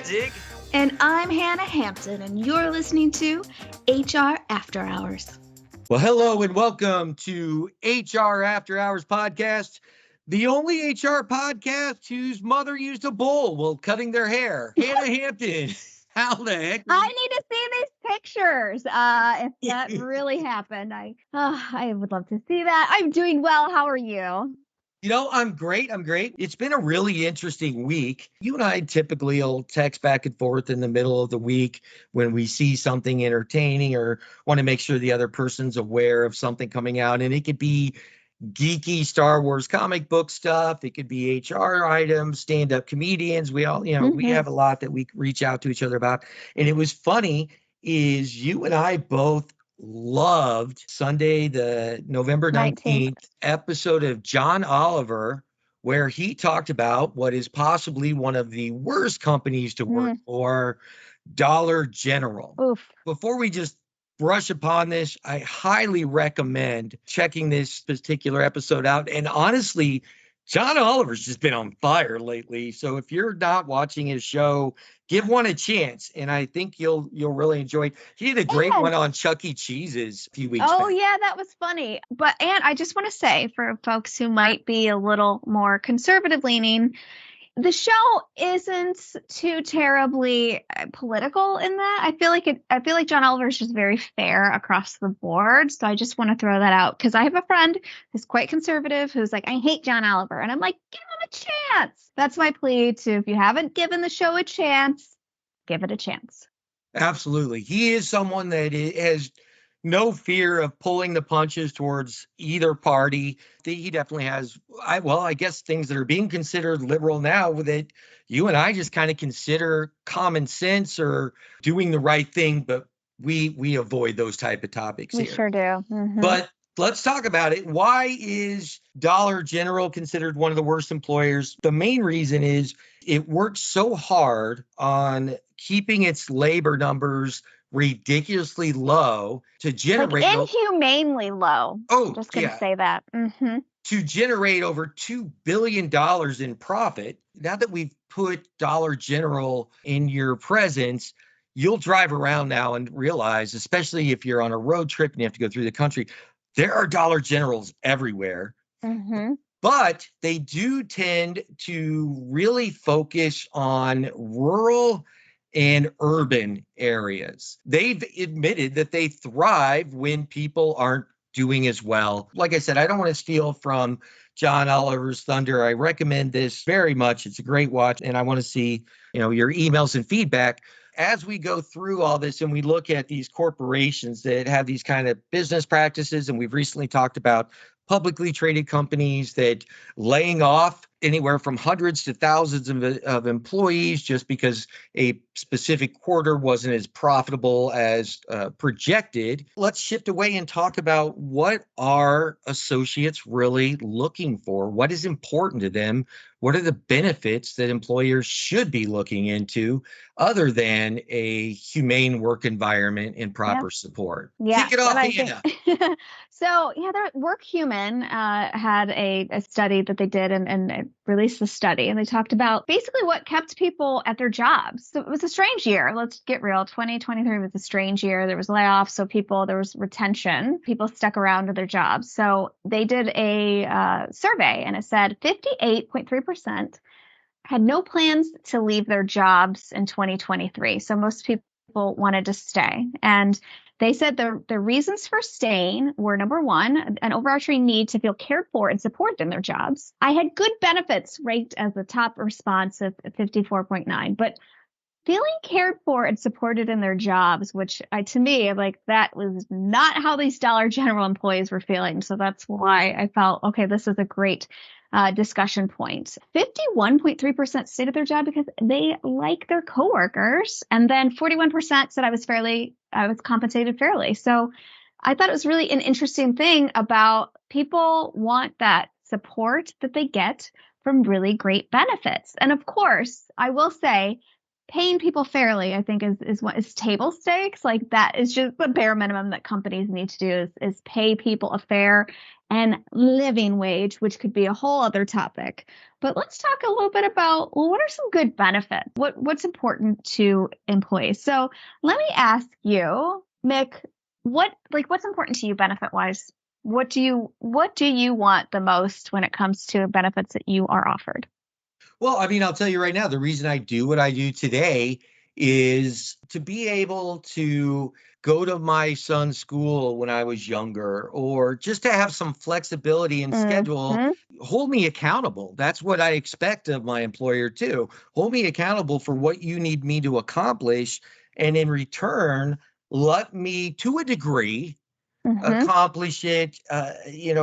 Zig. And I'm Hannah Hampton, and you're listening to HR After Hours. Well, hello and welcome to HR After Hours podcast, the only HR podcast whose mother used a bowl while cutting their hair. Hannah Hampton, how the heck? I need to see these pictures. If that really happened, I would love to see that. I'm doing well. How are you? You know, I'm great. It's been a really interesting week. You and I typically will text back and forth in the middle of the week when we see something entertaining or want to make sure the other person's aware of something coming out. And it could be geeky Star Wars comic book stuff. It could be HR items, stand-up comedians. We all, we have a lot that we reach out to each other about. And it was funny is you and I both loved Sunday, the November 19th episode of John Oliver, where he talked about what is possibly one of the worst companies to work for, Dollar General. Oof. Before we just brush upon this, I highly recommend checking this particular episode out. And honestly, John Oliver's just been on fire lately. So if you're not watching his show, give one a chance. And I think you'll really enjoy it. He did a great one on Chuck E. Cheese's a few weeks back. Oh, yeah, that was funny. And I just want to say for folks who might be a little more conservative leaning, the show isn't too terribly political in that. I feel like John Oliver is just very fair across the board. So I just want to throw that out because I have a friend who's quite conservative who's like, I hate John Oliver. And I'm like, give him a chance. That's my plea to, if you haven't given the show a chance, give it a chance. Absolutely. He is someone that has no fear of pulling the punches towards either party. He definitely has, I guess things that are being considered liberal now that you and I just kind of consider common sense or doing the right thing, but we avoid those type of topics here. We sure do. Mm-hmm. But let's talk about it. Why is Dollar General considered one of the worst employers? The main reason is it works so hard on keeping its labor numbers ridiculously low to generate inhumanely low. Oh, I'm just gonna say that. Mm-hmm. To generate over $2 billion in profit. Now that we've put Dollar General in your presence, you'll drive around now and realize, especially if you're on a road trip and you have to go through the country, there are Dollar Generals everywhere. Mm-hmm. But they do tend to really focus on rural and urban areas. They've admitted that they thrive when people aren't doing as well. Like I said, I don't want to steal from John Oliver's thunder. I recommend this very much. It's a great watch, and I want to see, your emails and feedback as we go through all this and we look at these corporations that have these kind of business practices. And we've recently talked about publicly traded companies that laying off anywhere from hundreds to thousands of employees just because a specific quarter wasn't as profitable as projected. Let's shift away and talk about what are associates really looking for? What is important to them? What are the benefits that employers should be looking into other than a humane work environment and proper support? Yeah. Kick it off, Hannah. So, Work Human had a study that they did and released the study. And they talked about basically what kept people at their jobs. So it was a strange year. Let's get real. 2023 was a strange year. There was layoffs. So there was retention. People stuck around to their jobs. So they did a survey and it said 58.3% had no plans to leave their jobs in 2023. So most people wanted to stay. And they said the reasons for staying were, number one, an overarching need to feel cared for and supported in their jobs. I had good benefits ranked as the top response of 54.9, but feeling cared for and supported in their jobs, which to me, I'm like, that was not how these Dollar General employees were feeling. So that's why I felt, okay, this is a great discussion point. 51.3% stayed at their job because they like their coworkers. And then 41% said I was compensated fairly. So I thought it was really an interesting thing about people want that support that they get from really great benefits. And of course, I will say paying people fairly, I think is what is table stakes. Like that is just the bare minimum that companies need to do is pay people a fair and living wage, which could be a whole other topic. But let's talk a little bit about, well, what are some good benefits? What's important to employees? So let me ask you, Mick, what's important to you benefit wise? What do you want the most when it comes to benefits that you are offered? Well, I mean, I'll tell you right now, the reason I do what I do today is to be able to go to my son's school when I was younger, or just to have some flexibility in schedule, Hmm. hold me accountable. That's what I expect of my employer too. Hold me accountable for what you need me to accomplish. And in return, let me, to a degree, Hmm. accomplish it,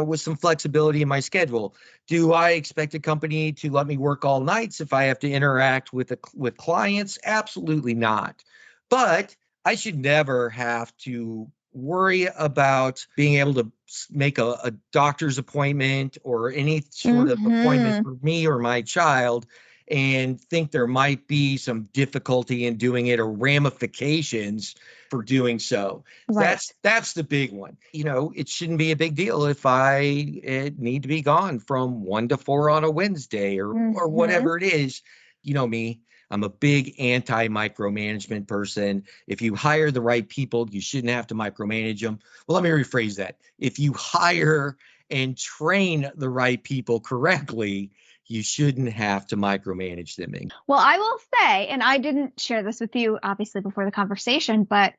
with some flexibility in my schedule. Do I expect a company to let me work all nights if I have to interact with clients? Absolutely not. But I should never have to worry about being able to make a doctor's appointment or any sort of appointment Hmm. for me or my child and think there might be some difficulty in doing it or ramifications for doing so. Right. That's the big one. It shouldn't be a big deal if I need to be gone from 1 to 4 on a Wednesday or Hmm. whatever it is. You know me, I'm a big anti-micromanagement person. If you hire the right people, you shouldn't have to micromanage them. Well, let me rephrase that. If you hire and train the right people correctly, you shouldn't have to micromanage them. Well, I will say, and I didn't share this with you obviously before the conversation, but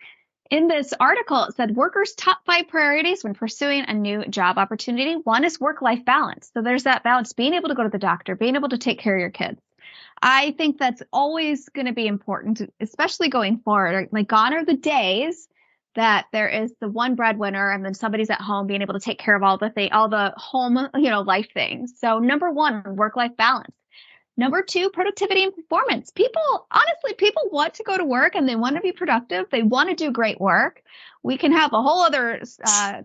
in this article, it said workers' top 5 priorities when pursuing a new job opportunity. One is work-life balance. So there's that balance, being able to go to the doctor, being able to take care of your kids. I think that's always going to be important, especially going forward. Like gone are the days that there is the one breadwinner and then somebody's at home being able to take care of all the home, life things. So number one, work-life balance. Number two, productivity and performance. Honestly, people want to go to work and they want to be productive. They want to do great work. We can have a whole other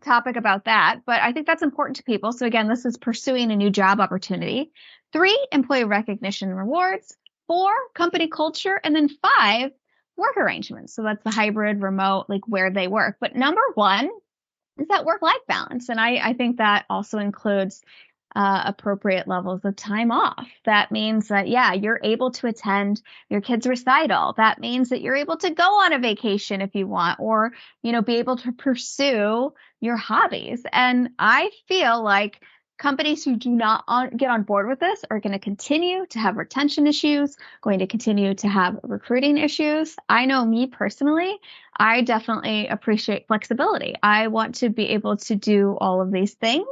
topic about that, but I think that's important to people. So again, this is pursuing a new job opportunity. 3, employee recognition and rewards. 4, company culture. And then 5, work arrangements. So that's the hybrid, remote, like where they work. But number one is that work-life balance. And I think that also includes appropriate levels of time off. That means that, yeah, you're able to attend your kid's recital. That means that you're able to go on a vacation if you want, or, be able to pursue your hobbies. And I feel like companies who do not get on board with this are going to continue to have retention issues, going to continue to have recruiting issues. I know me personally, I definitely appreciate flexibility. I want to be able to do all of these things.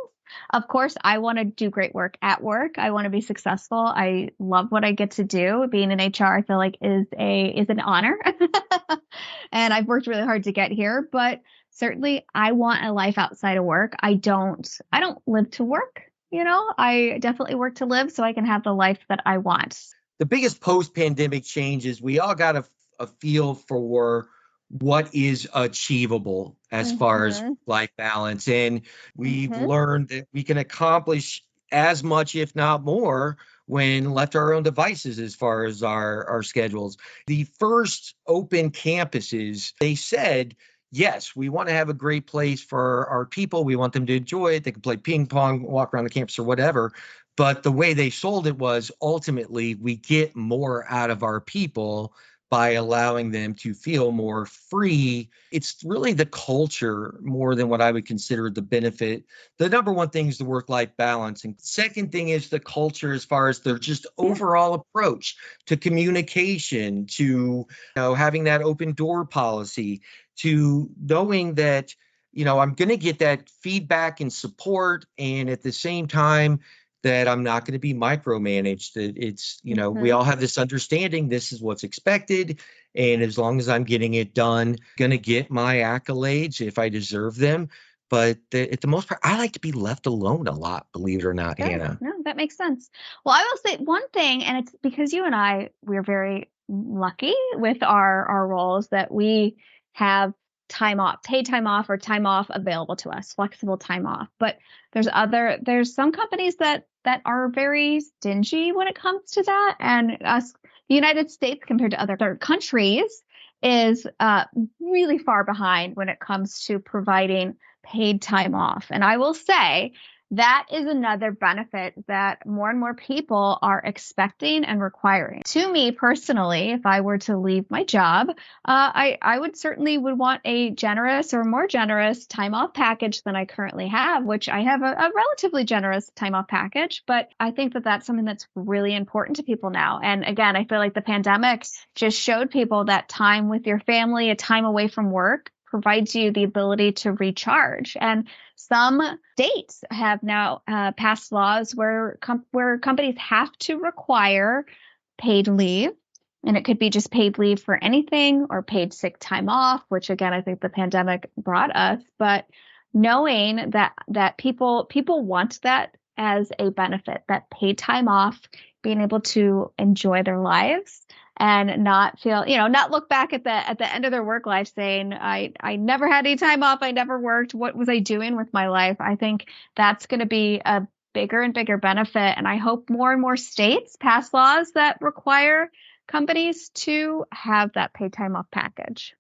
Of course, I want to do great work at work. I want to be successful. I love what I get to do. Being in HR, I feel like is an honor. And I've worked really hard to get here, but certainly I want a life outside of work. I don't live to work, I definitely work to live so I can have the life that I want. The biggest post-pandemic change is we all got a feel for what is achievable as far as Mhm. life balance. And we've Mhm. learned that we can accomplish as much, if not more, when left to our own devices as far as our schedules. The first open campuses, they said, yes, we want to have a great place for our people. We want them to enjoy it. They can play ping pong, walk around the campus or whatever. But the way they sold it was ultimately we get more out of our people by allowing them to feel more free. It's really the culture more than what I would consider the benefit. The number one thing is the work-life balance. And second thing is the culture as far as their just Yeah. overall approach to communication, to having that open door policy, to knowing that I'm going to get that feedback and support, and at the same time that I'm not going to be micromanaged. That it's, we Mhm. all have this understanding, this is what's expected. And as long as I'm getting it done, going to get my accolades if I deserve them. But at the most part, I like to be left alone a lot, believe it or not, Sure. Hannah. No, that makes sense. Well, I will say one thing, and it's because you and we're very lucky with our roles that we have time off, paid time off or time off available to us, flexible time off. But there's some companies that are very stingy when it comes to that. And us the United States compared to other third countries is really far behind when it comes to providing paid time off. And I will say that is another benefit that more and more people are expecting and requiring. To me personally, if I were to leave my job, I would certainly would want a generous or more generous time off package than I currently have, which I have a relatively generous time off package. But I think that that's something that's really important to people now. And again, I feel like the pandemic just showed people that time with your family, a time away from work, provides you the ability to recharge. And some states have now passed laws where companies have to require paid leave. And it could be just paid leave for anything or paid sick time off, which again, I think the pandemic brought us. But knowing that people want that as a benefit, that paid time off, being able to enjoy their lives and not feel, not look back at the end of their work life saying, I never had any time off. I never worked. What was I doing with my life? I think that's going to be a bigger and bigger benefit. And I hope more and more states pass laws that require companies to have that paid time off package.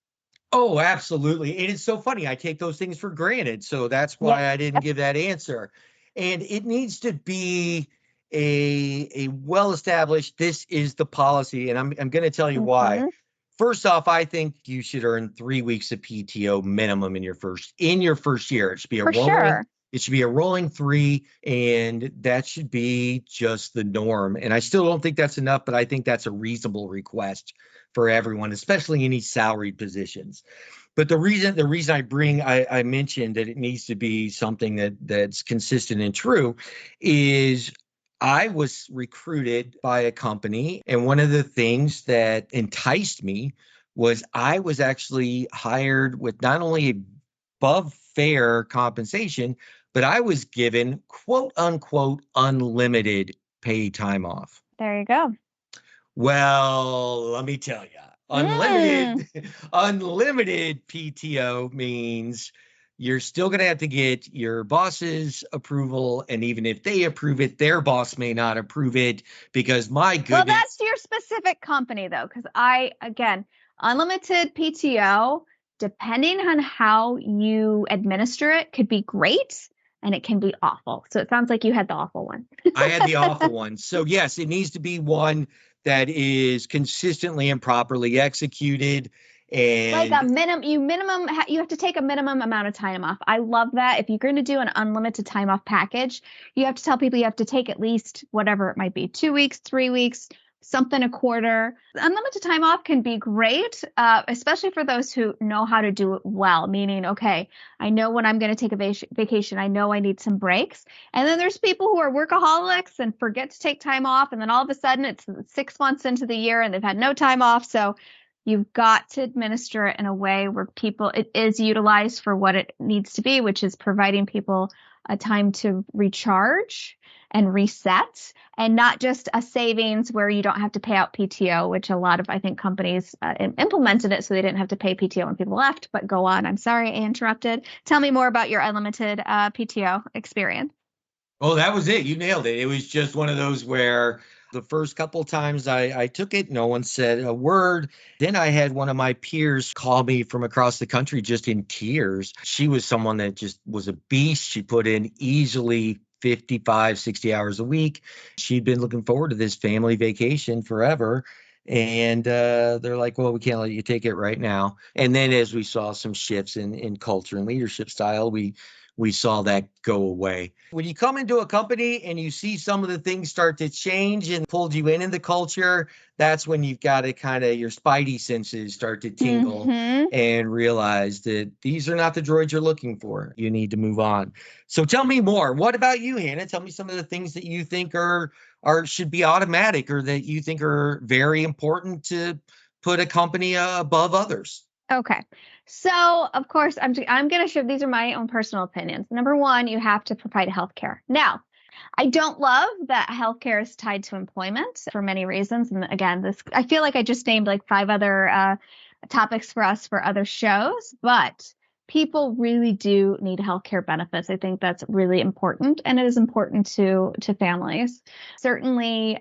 Oh, absolutely. And it's so funny. I take those things for granted. So that's Yep. why I didn't give that answer. And it needs to be a well-established, this is the policy. And I'm going to tell you why. Mm-hmm. First off, I think you should earn 3 weeks of PTO minimum in your first year. For sure. It should be a rolling three, and that should be just the norm. And I still don't think that's enough, but I think that's a reasonable request for everyone, especially any salaried positions. But I mentioned that it needs to be something that's consistent and true is I was recruited by a company, and one of the things that enticed me was I was actually hired with not only above fair compensation, but I was given quote unquote unlimited paid time off. There you go. Well, let me tell you, Mm. unlimited PTO means you're still going to have to get your boss's approval. And even if they approve it, their boss may not approve it because my Well, that's goodness. your specific company though, because again, unlimited PTO, depending on how you administer it, could be great and it can be awful. So it sounds like you had the awful one. I had the awful one. So yes, it needs to be one that is consistently and properly executed. Like And you have to take a minimum amount of time off. I love that. If you're going to do an unlimited time off package, you have to tell people you have to take at least whatever it might be, 2 weeks, 3 weeks, something a quarter. Unlimited time off can be great, especially for those who know how to do it well, meaning, okay, I know when I'm going to take a vacation, I know I need some breaks. And then there's people who are workaholics and forget to take time off. And then all of a sudden it's 6 months into the year and they've had no time off. So you've got to administer it in a way where it is utilized for what it needs to be, which is providing people a time to recharge and reset, and not just a savings where you don't have to pay out PTO, which a lot of, I think, companies implemented it so they didn't have to pay PTO when people left. But go on. I'm sorry I interrupted. Tell me more about your unlimited PTO experience. oh, that was it. You nailed it. It was just one of those where the first couple times I took it, no one said a word. Then I had one of my peers call me from across the country just in tears. She was someone that just was a beast. She put in easily 55, 60 hours a week. She'd been looking forward to this family vacation forever. And they're like, well, we can't let you take it right now. And then as we saw some shifts in culture and leadership style, we saw that go away. When you come into a company and you see some of the things start to change and pulled you in the culture, that's when you've got to kind of your spidey senses start to tingle Mm-hmm. and realize that these are not the droids you're looking for. You need to move on. So tell me more. What about you, Hannah? Tell me some of the things that you think are should be automatic or that you think are very important to put a company above others. Okay. So, of course, I'm going to share these are my own personal opinions. Number one, you have to provide health care. Now, I don't love that healthcare is tied to employment for many reasons. And again, I feel like I just named like five other topics for us for other shows, but people really do need healthcare benefits. I think that's really important, and it is important to families. Certainly,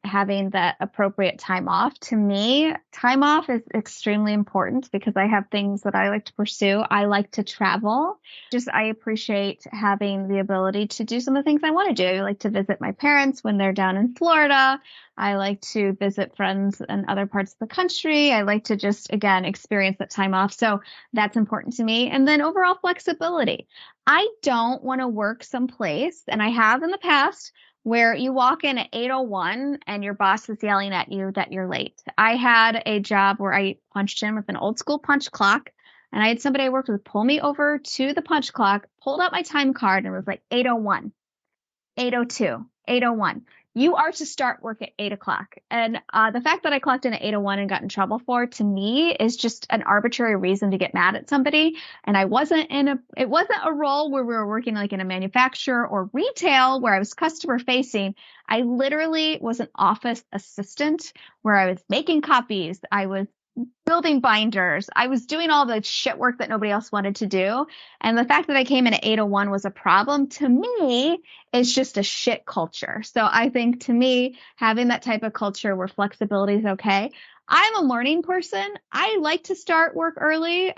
having that appropriate time off. To me, time off is extremely important because I have things that I like to pursue. I like to travel. Just I appreciate having the ability to do some of the things I want to do. I like to visit my parents when they're down in Florida. I like to visit friends in other parts of the country. I like to just, again, experience that time off. So that's important to me. And then overall flexibility. I don't want to work someplace, and I have in the past, where you walk in at 8:01 and your boss is yelling at you that you're late. I had a job where I punched in with an old school punch clock, and I had somebody I worked with pull me over to the punch clock, pulled out my time card, and was like 8:01. 8:02, 8:01. You are to start work at 8 o'clock. And the fact that I clocked in at 8:01 and got in trouble for, to me, is just an arbitrary reason to get mad at somebody. And it wasn't a role where we were working like in a manufacturer or retail where I was customer facing. I literally was an office assistant where I was making copies. I was building binders. I was doing all the shit work that nobody else wanted to do. And the fact that I came in at 8:01 was a problem to me. It's just a shit culture. So I think, to me, having that type of culture where flexibility is okay. I'm a morning person. I like to start work early,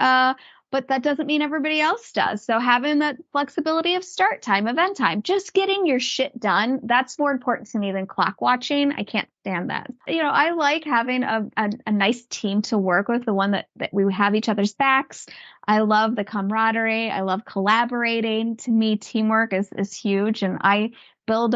but that doesn't mean everybody else does. So having that flexibility of start time, event time, just getting your shit done, that's more important to me than clock watching. I can't stand that. I like having a nice team to work with, the one that we have each other's backs. I love the camaraderie. I love collaborating. To me, teamwork is huge. And I build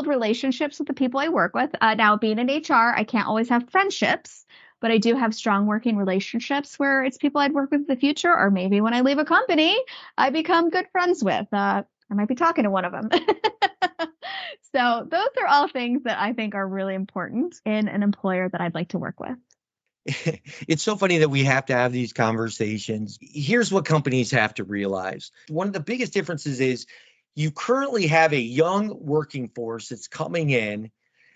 relationships with the people I work with. Now, being in HR, I can't always have friendships, but I do have strong working relationships where it's people I'd work with in the future, or maybe when I leave a company, I become good friends with. I might be talking to one of them. So those are all things that I think are really important in an employer that I'd like to work with. It's so funny that we have to have these conversations. Here's what companies have to realize. One of the biggest differences is you currently have a young working force that's coming in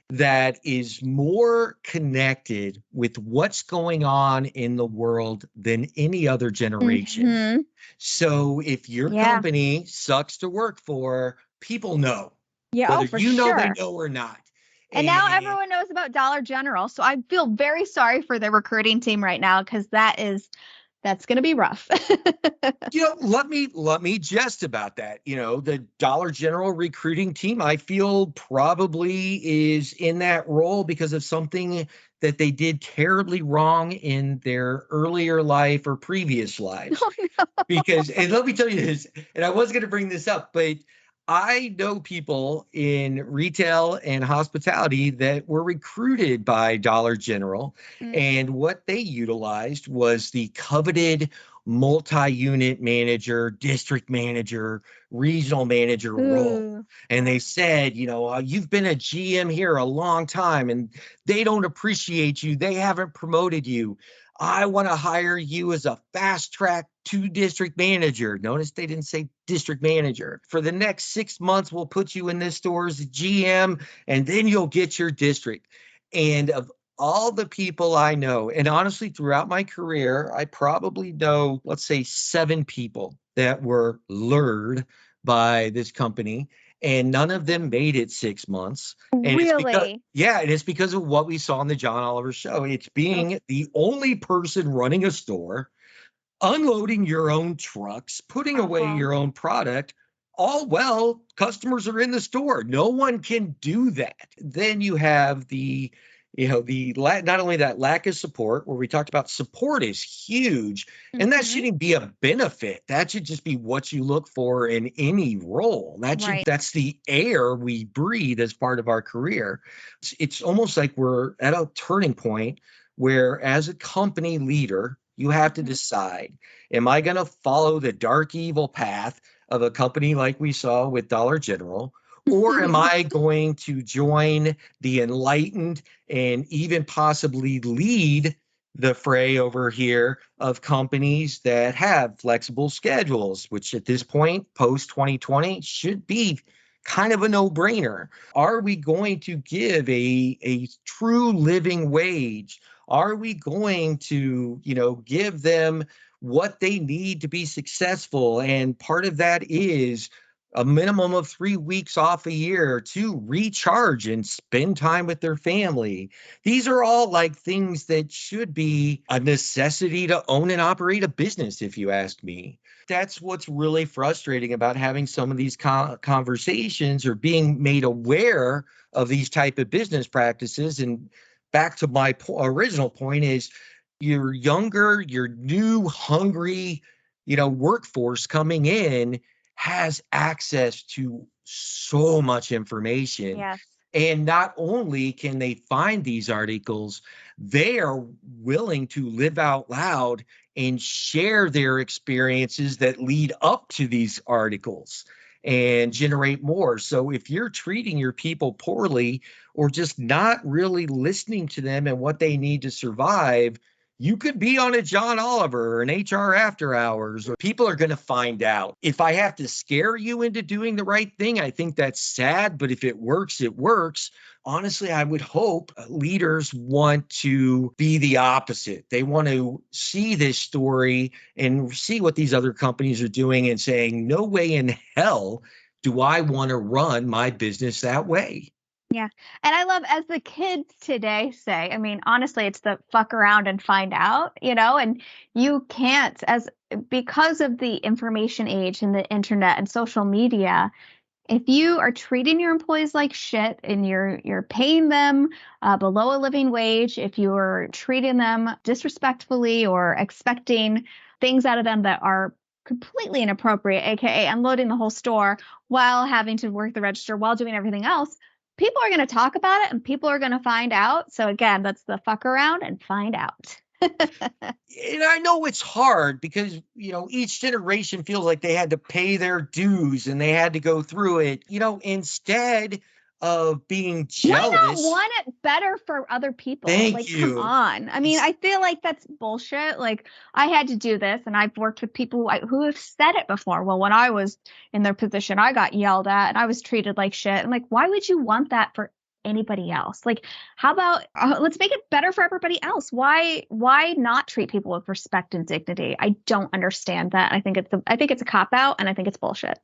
that is more connected with what's going on in the world than any other generation. Mm-hmm. So if your company sucks to work for, people know, Yeah, whether for you know they sure. know or not. And now everyone knows about Dollar General. So I feel very sorry for the recruiting team right now, because that's going to be rough. Let me jest about that. The Dollar General recruiting team, I feel, probably is in that role because of something that they did terribly wrong in their earlier life or previous lives. Oh, no. Because, and let me tell you this, and I was going to bring this up, but I know people in retail and hospitality that were recruited by Dollar General, and what they utilized was the coveted multi-unit manager, district manager, regional manager role. And they said, you've been a GM here a long time and they don't appreciate you. They haven't promoted you. I want to hire you as a fast track to district manager. Notice they didn't say district manager. For the next 6 months, we'll put you in this store as a GM, and then you'll get your district. And of all the people I know, and honestly, throughout my career, I probably know, let's say, 7 people that were lured by this company, and none of them made it 6 months. And it's because, Really? and it's because of what we saw on the John Oliver show. It's being the only person running a store, unloading your own trucks, putting away your own product. All well, customers are in the store. No one can do that. Then you have not only that lack of support, where we talked about support is huge, and that shouldn't be a benefit. That should just be what you look for in any role. That's the air we breathe as part of our career. It's almost like we're at a turning point where, as a company leader, you have to decide, am I going to follow the dark, evil path of a company like we saw with Dollar General, or am I going to join the enlightened and even possibly lead the fray over here of companies that have flexible schedules, which at this point, post 2020, should be kind of a no-brainer. Are we going to give a true living wage? Are we going to, give them what they need to be successful. And part of that is a minimum of 3 weeks off a year to recharge and spend time with their family. These are all like things that should be a necessity to own and operate a business, if you ask me. That's what's really frustrating about having some of these conversations or being made aware of these type of business practices. And back to my original point is, your younger, your new, hungry, workforce coming in has access to so much information. Yes. And not only can they find these articles, they are willing to live out loud and share their experiences that lead up to these articles and generate more. So if you're treating your people poorly or just not really listening to them and what they need to survive, you could be on a John Oliver or an HR After Hours, or people are going to find out. If I have to scare you into doing the right thing, I think that's sad. But if it works, it works. Honestly, I would hope leaders want to be the opposite. They want to see this story and see what these other companies are doing and saying, no way in hell do I want to run my business that way. Yeah. And I love, as the kids today say, I mean, honestly, it's the fuck around and find out, and you can't, because of the information age and the internet and social media, if you are treating your employees like shit and you're paying them below a living wage, if you're treating them disrespectfully or expecting things out of them that are completely inappropriate, aka unloading the whole store while having to work the register while doing everything else, people are going to talk about it and people are going to find out. So again, that's the fuck around and find out. And I know it's hard because, each generation feels like they had to pay their dues and they had to go through it, instead of being Why not jealous. want it better for other people? Thank Like, come you. on. I mean, I feel like that's bullshit. Like, I had to do this, and I've worked with people who have said it before. Well, when I was in their position, I got yelled at and I was treated like shit. And like, why would you want that for anybody else? Like, how about let's make it better for everybody else? Why not treat people with respect and dignity? I don't understand that. I think it's a cop out, and I think it's bullshit.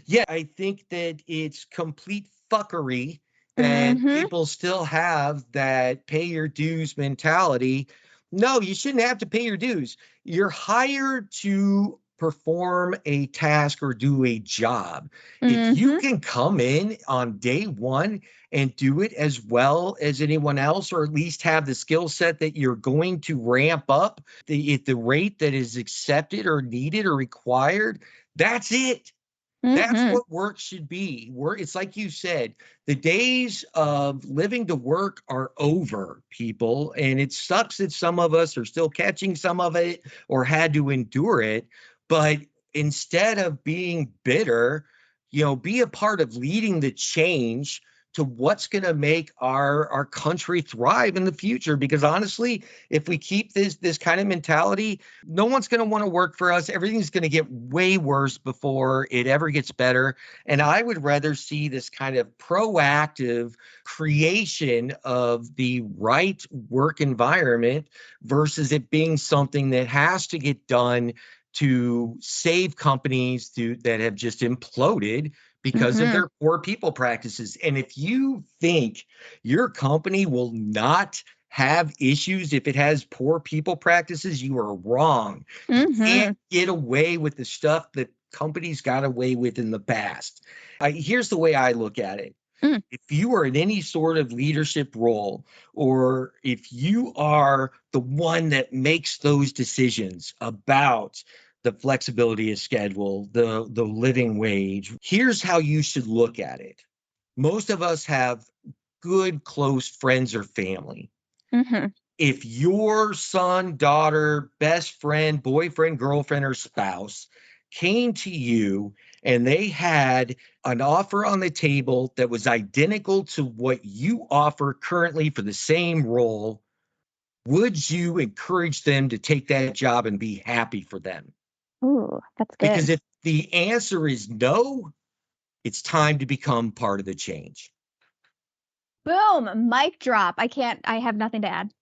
Yeah, I think that it's complete fuckery that Mm-hmm. people still have that pay your dues mentality. No, you shouldn't have to pay your dues. You're hired to perform a task or do a job. If you Mm-hmm. can come in on day one and do it as well as anyone else, or at least have the skill set that you're going to ramp up at the rate that is accepted or needed or required, that's it. That's Mm-hmm. what work should be. It's like you said, the days of living to work are over, people. And it sucks that some of us are still catching some of it or had to endure it. But instead of being bitter, be a part of leading the change to what's going to make our country thrive in the future. Because honestly, if we keep this kind of mentality, no one's going to want to work for us. Everything's going to get way worse before it ever gets better. And I would rather see this kind of proactive creation of the right work environment versus it being something that has to get done to save companies that have just imploded because of Mm-hmm. their poor people practices. And if you think your company will not have issues if it has poor people practices, you are wrong. You can't Mm-hmm. get away with the stuff that companies got away with in the past. Here's the way I look at it. Mm. If you are in any sort of leadership role, or if you are the one that makes those decisions about the flexibility of schedule, the living wage, here's how you should look at it. Most of us have good, close friends or family. Mm-hmm. If your son, daughter, best friend, boyfriend, girlfriend, or spouse came to you and they had an offer on the table that was identical to what you offer currently for the same role, would you encourage them to take that job and be happy for them? Ooh, that's Because good. if the answer is no, it's time to become part of the change. Boom, mic drop. I have nothing to add.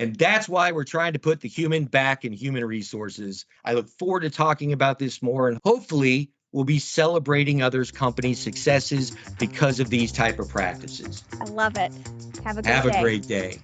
And that's why we're trying to put the human back in human resources. I look forward to talking about this more, and hopefully we'll be celebrating others' companies' successes because of these type of practices. I love it. Have a good Have a day. great day.